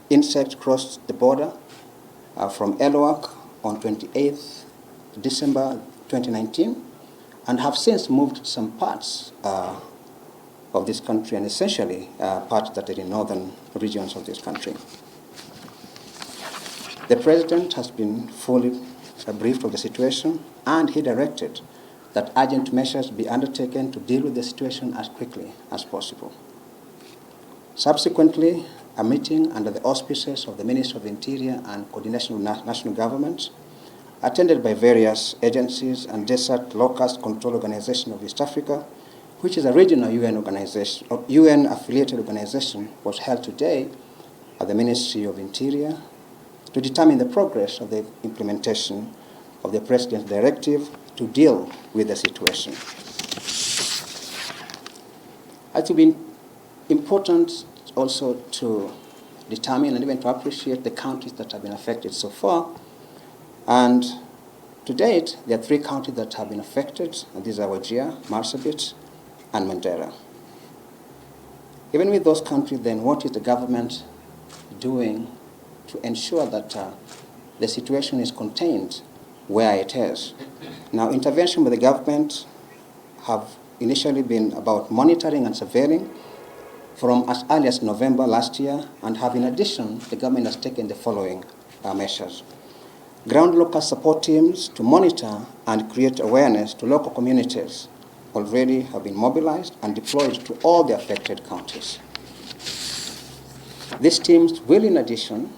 insects crossed the border from Elwak on 28th December 2019 and have since moved some parts of this country, and essentially parts that are in northern regions of this country. The President has been fully briefed of the situation, and he directed that urgent measures be undertaken to deal with the situation as quickly as possible. Subsequently, a meeting under the auspices of the Ministry of the Interior and Coordination of National Governments, attended by various agencies and Desert Locust Control Organization of East Africa, which is a regional UN-affiliated organization, was held today at the Ministry of Interior to determine the progress of the implementation of the President's directive to deal with the situation. It will be important also to determine and even to appreciate the countries that have been affected so far. And to date, there are 3 counties that have been affected, and these are Wajir, Marsabit, and Mandera. Even with those countries, then what is the government doing to ensure that the situation is contained where it is? Now, intervention by the government have initially been about monitoring and surveilling from as early as November last year, and have in addition, the government has taken the following measures. Ground local support teams to monitor and create awareness to local communities already have been mobilized and deployed to all the affected counties. These teams will, in addition,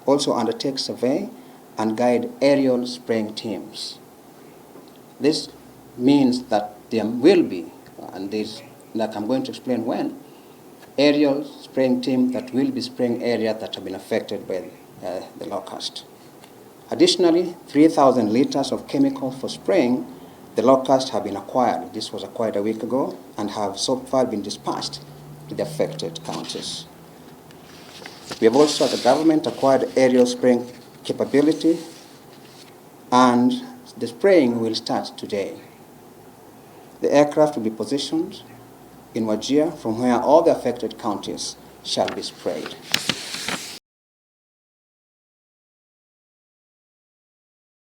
also undertake survey and guide aerial spraying teams. This means that there will be, and this, like I'm going to explain when, aerial spraying team that will be spraying areas that have been affected by the locust. Additionally, 3,000 liters of chemical for spraying the locust have been acquired. This was acquired a week ago and have so far been dispatched to the affected counties. We have also, as a government, acquired aerial spraying capability, and the spraying will start today. The aircraft will be positioned in Wajir, from where all the affected counties shall be sprayed.